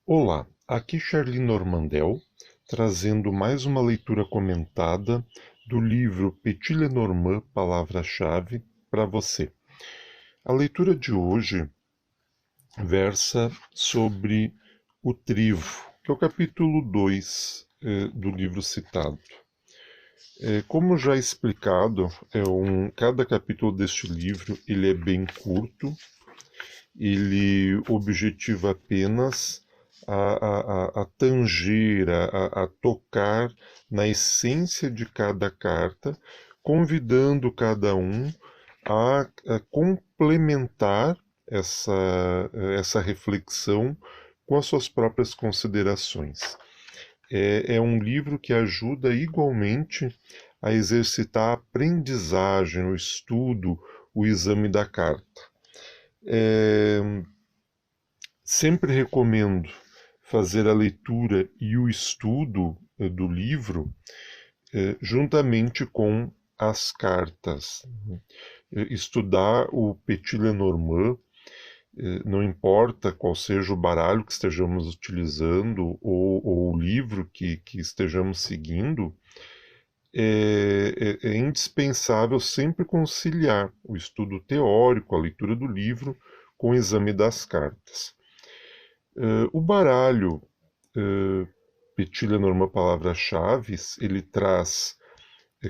Olá, aqui Charlie Normandel, trazendo mais uma leitura comentada do livro Petit Lenormand, Palavra-chave, para você. A leitura de hoje versa sobre o trivo, que é o capítulo 2 do livro citado. Como já explicado, cada capítulo deste livro ele é bem curto, ele objetiva apenas a tanger, a tocar na essência de cada carta, convidando cada um a complementar essa reflexão com as suas próprias considerações. É um livro que ajuda igualmente a exercitar a aprendizagem, o estudo, o exame da carta. Sempre recomendo fazer a leitura e o estudo do livro juntamente com as cartas. Estudar o Petit Lenormand, não importa qual seja o baralho que estejamos utilizando ou o livro que estejamos seguindo, é indispensável sempre conciliar o estudo teórico, a leitura do livro, com o exame das cartas. O baralho Petit Lenormand Palavras-Chave, ele traz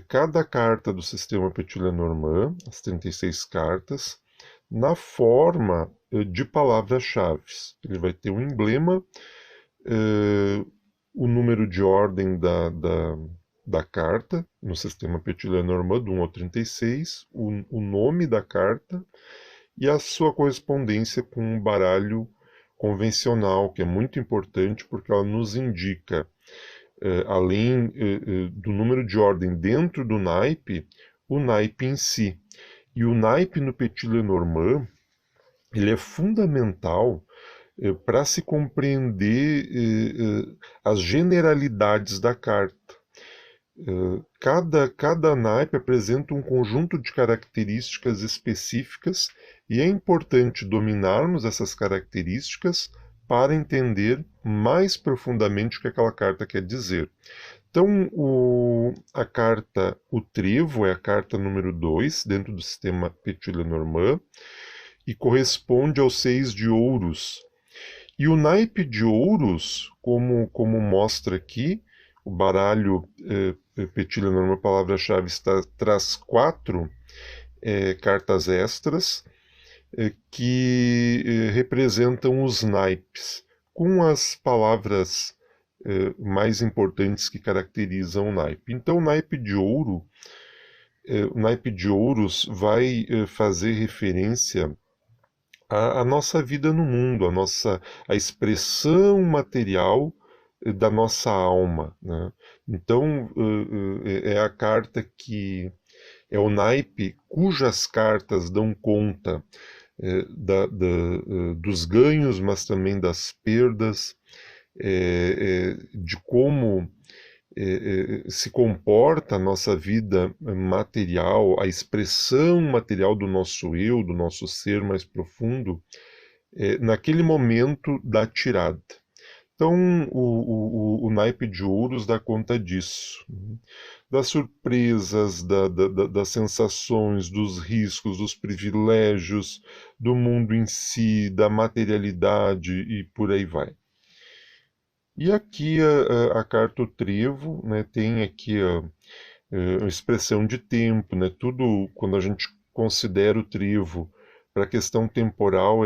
cada carta do sistema Petit Lenormand, as 36 cartas, na forma de palavras-chave. Ele vai ter um emblema, o número de ordem da carta, no sistema Petit Lenormand, do 1 ao 36, o nome da carta e a sua correspondência com o baralho convencional, que é muito importante porque ela nos indica, além do número de ordem dentro do naipe, o naipe em si. E o naipe no Petit Lenormand, ele é fundamental para se compreender as generalidades da carta. Cada naipe apresenta um conjunto de características específicas e é importante dominarmos essas características para entender mais profundamente o que aquela carta quer dizer. Então, a carta O Trevo é a carta número 2 dentro do sistema Petit Lenormand e corresponde ao 6 de ouros. E o naipe de ouros, como mostra aqui, o baralho Petit Lenormand Palavra-Chave traz 4 cartas extras que representam os naipes, com as palavras mais importantes que caracterizam o naipe. Então, o naipe de ouros vai fazer referência à nossa vida no mundo, a expressão material da nossa alma, né? Então, é a carta que é o naipe cujas cartas dão conta dos ganhos, mas também das perdas, de como se comporta a nossa vida material, a expressão material do nosso eu, do nosso ser mais profundo, naquele momento da tirada. Então, o naipe de ouros dá conta disso, né? Das surpresas, das sensações, dos riscos, dos privilégios, do mundo em si, da materialidade e por aí vai. E aqui a carta O Trevo, né, tem aqui a expressão de tempo, né, tudo quando a gente considera o trevo para a questão temporal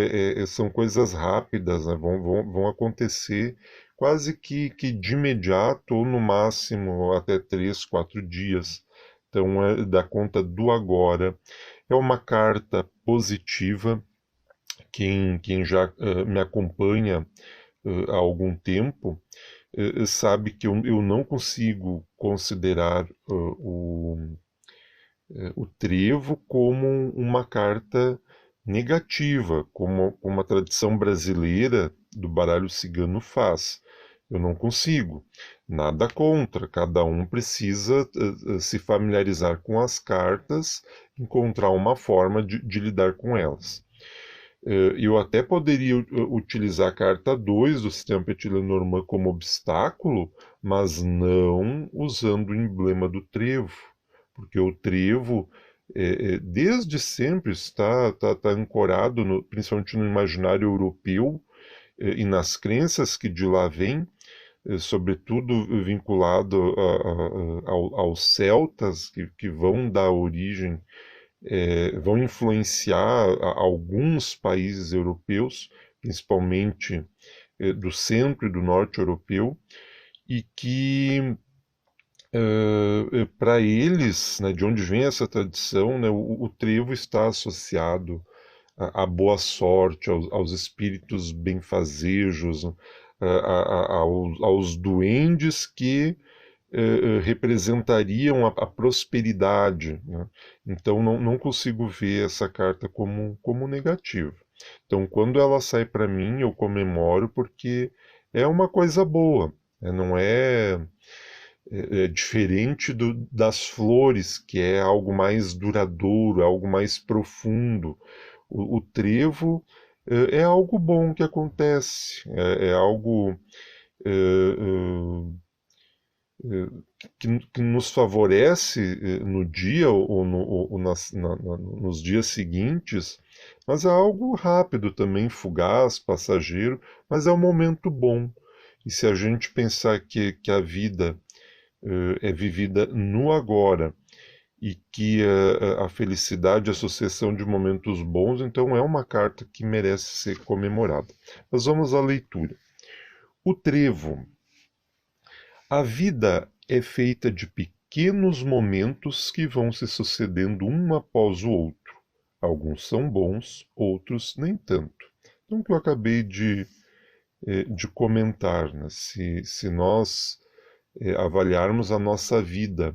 são coisas rápidas, né, vão acontecer quase que de imediato ou no máximo até 3, 4 dias. Então dá conta do agora. É uma carta positiva. Quem já me acompanha há algum tempo sabe que eu não consigo considerar o trevo como uma carta negativa, como a tradição brasileira do baralho cigano faz. Eu não consigo. Nada contra, cada um precisa se familiarizar com as cartas, encontrar uma forma de lidar com elas. Eu até poderia utilizar a carta 2 do sistema Petit-Lenormand como obstáculo, mas não usando o emblema do trevo, porque o trevo desde sempre está ancorado, principalmente no imaginário europeu, e nas crenças que de lá vêm, sobretudo vinculado aos celtas, que vão dar origem, vão influenciar alguns países europeus, principalmente do centro e do norte europeu, e que para eles, né, de onde vem essa tradição, né, o trevo está associado à boa sorte, aos espíritos benfazejos, aos duendes que representariam a prosperidade, né? Então não consigo ver essa carta como negativa. Então quando ela sai para mim, eu comemoro porque é uma coisa boa, né? Não é diferente das flores, que é algo mais duradouro, algo mais profundo. O trevo é algo bom que acontece, é algo é, que nos favorece no dia ou nos dias seguintes, mas é algo rápido também, fugaz, passageiro, mas é um momento bom. E se a gente pensar que a vida é vivida no agora e que a felicidade é a associação de momentos bons, então é uma carta que merece ser comemorada. Mas vamos à leitura. O trevo. A vida é feita de pequenos momentos que vão se sucedendo um após o outro. Alguns são bons, outros nem tanto. Então, o que eu acabei de comentar, né? Se nós avaliarmos a nossa vida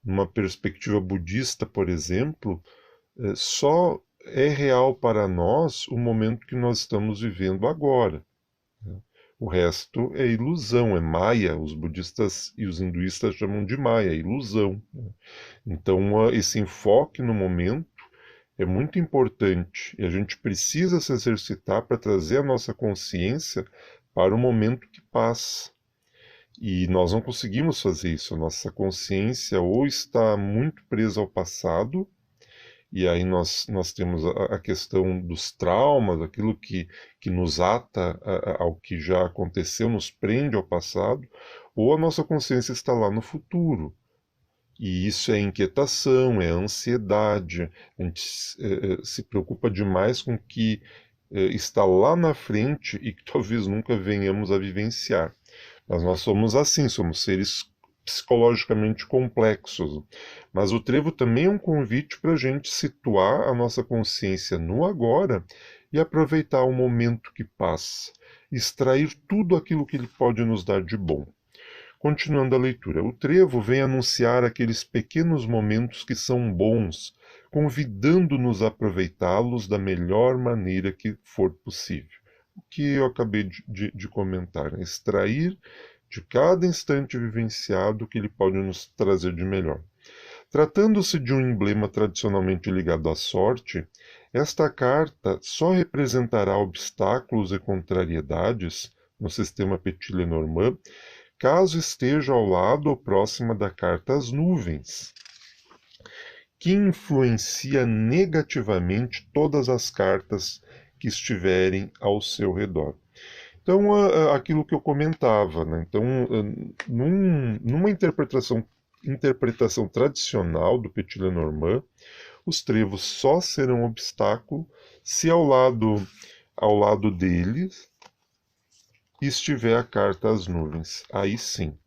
numa perspectiva budista, por exemplo, só é real para nós o momento que nós estamos vivendo agora. O resto é ilusão, é Maya. Os budistas e os hinduístas chamam de Maya, ilusão. Então, esse enfoque no momento é muito importante e a gente precisa se exercitar para trazer a nossa consciência para o momento que passa. E nós não conseguimos fazer isso. A nossa consciência ou está muito presa ao passado, e aí nós temos a questão dos traumas, aquilo que nos ata ao que já aconteceu, nos prende ao passado, ou a nossa consciência está lá no futuro. E isso é inquietação, é ansiedade, a gente se preocupa demais com o que está lá na frente e que talvez nunca venhamos a vivenciar. Mas nós somos assim, somos seres psicologicamente complexos. Mas o trevo também é um convite para a gente situar a nossa consciência no agora e aproveitar o momento que passa, extrair tudo aquilo que ele pode nos dar de bom. Continuando a leitura, o trevo vem anunciar aqueles pequenos momentos que são bons, convidando-nos a aproveitá-los da melhor maneira que for possível. O que eu acabei de comentar, né? Extrair de cada instante vivenciado o que ele pode nos trazer de melhor. Tratando-se de um emblema tradicionalmente ligado à sorte, esta carta só representará obstáculos e contrariedades no sistema Petit-Lenormand caso esteja ao lado ou próxima da carta as nuvens, que influencia negativamente todas as cartas que estiverem ao seu redor. Então, aquilo que eu comentava, né? Então, numa interpretação tradicional do Petit-Lenormand, os trevos só serão obstáculo se ao lado deles estiver a carta às nuvens. Aí sim,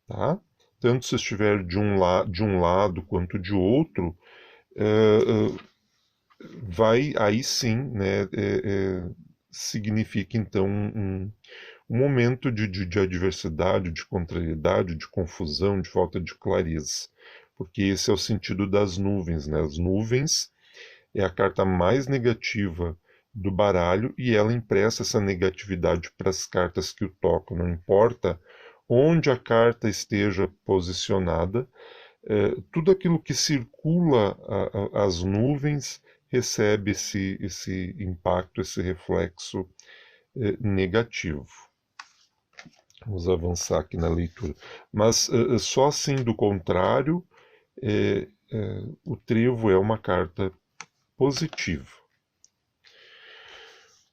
tá? Tanto se estiver de um lado quanto de outro, aí sim, né, significa então um momento de adversidade, de contrariedade, de confusão, de falta de clareza. Porque esse é o sentido das nuvens, né? As nuvens é a carta mais negativa do baralho e ela empresta essa negatividade para as cartas que o tocam. Não importa onde a carta esteja posicionada, tudo aquilo que circula as nuvens recebe esse impacto, esse reflexo negativo. Vamos avançar aqui na leitura. Mas só sendo o contrário, o trevo é uma carta positiva.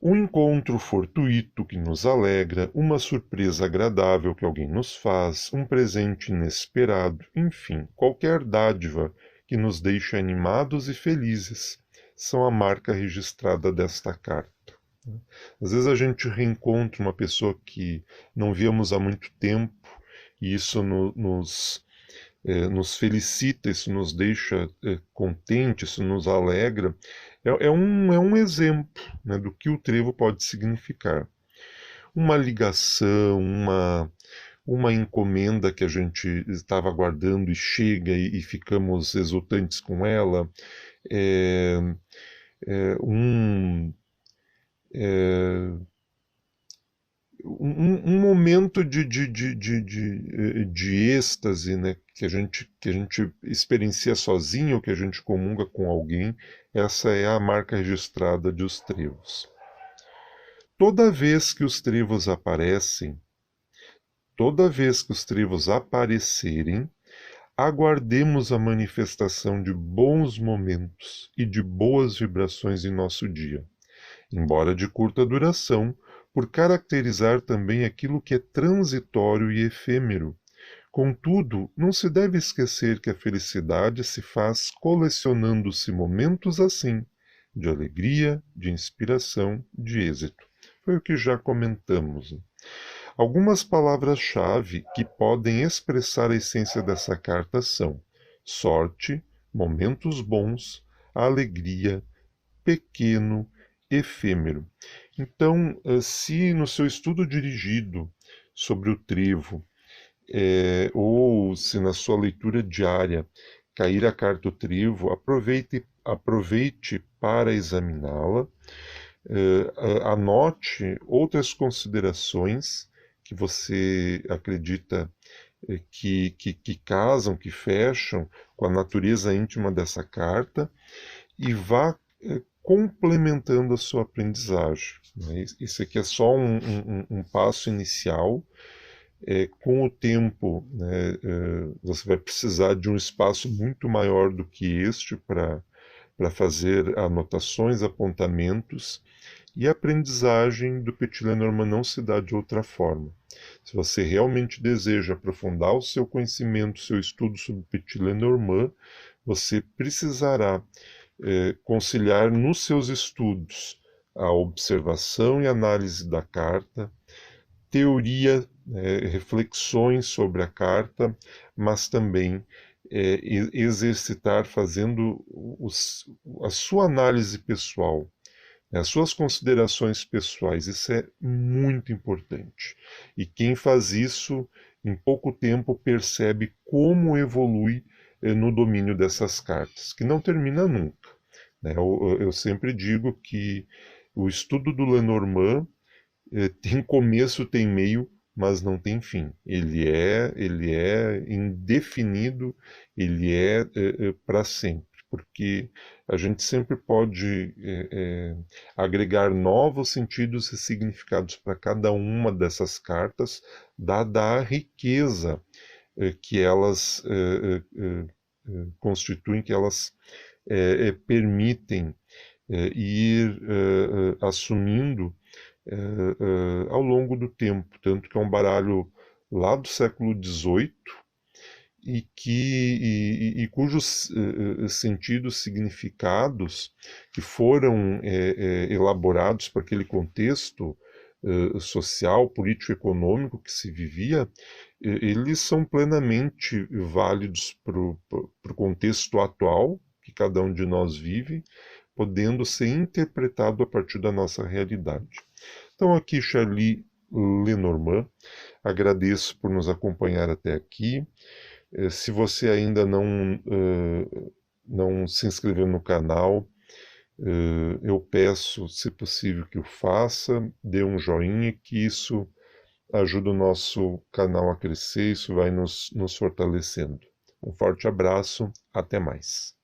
Um encontro fortuito que nos alegra, uma surpresa agradável que alguém nos faz, um presente inesperado, enfim, qualquer dádiva que nos deixe animados e felizes, são a marca registrada desta carta. Às vezes a gente reencontra uma pessoa que não víamos há muito tempo e isso nos felicita, isso nos deixa contente, isso nos alegra. É um exemplo, né, do que o trevo pode significar. Uma ligação, uma encomenda que a gente estava aguardando e chega e ficamos exultantes com ela, é, é um, é, um momento de êxtase, né, que a gente experiencia sozinho, ou que a gente comunga com alguém. Essa é a marca registrada de os trevos. Toda vez que os trevos aparecem, toda vez que os trevos aparecerem, aguardemos a manifestação de bons momentos e de boas vibrações em nosso dia, embora de curta duração, por caracterizar também aquilo que é transitório e efêmero. Contudo, não se deve esquecer que a felicidade se faz colecionando-se momentos assim, de alegria, de inspiração, de êxito. Foi o que já comentamos. Algumas palavras-chave que podem expressar a essência dessa carta são sorte, momentos bons, alegria, pequeno, efêmero. Então, se no seu estudo dirigido sobre o trevo, ou se na sua leitura diária cair a carta do trevo, aproveite para examiná-la, anote outras considerações que você acredita que casam, que fecham com a natureza íntima dessa carta, e vá complementando a sua aprendizagem. Né? Isso aqui é só um passo inicial. Com o tempo, né, você vai precisar de um espaço muito maior do que este para fazer anotações, apontamentos, e a aprendizagem do Petit Lenormand não se dá de outra forma. Se você realmente deseja aprofundar o seu conhecimento, o seu estudo sobre Petit Lenormand, você precisará conciliar nos seus estudos a observação e análise da carta, teoria, reflexões sobre a carta, mas também exercitar fazendo a sua análise pessoal, as suas considerações pessoais. Isso é muito importante. E quem faz isso, em pouco tempo, percebe como evolui no domínio dessas cartas, que não termina nunca. Né? Eu sempre digo que o estudo do Lenormand tem começo, tem meio, mas não tem fim. Ele é indefinido, ele é para sempre, porque a gente sempre pode agregar novos sentidos e significados para cada uma dessas cartas, dada a riqueza que elas constituem, que elas permitem ir assumindo ao longo do tempo, tanto que é um baralho lá do século XVIII e cujos sentidos, significados que foram elaborados para aquele contexto social, político, econômico que se vivia, eles são plenamente válidos para o contexto atual que cada um de nós vive, podendo ser interpretado a partir da nossa realidade. Então, aqui, Charlie Lenormand, agradeço por nos acompanhar até aqui. Se você ainda não se inscreveu no canal, eu peço, se possível, que o faça, dê um joinha, que isso ajuda o nosso canal a crescer, isso vai nos fortalecendo. Um forte abraço, até mais.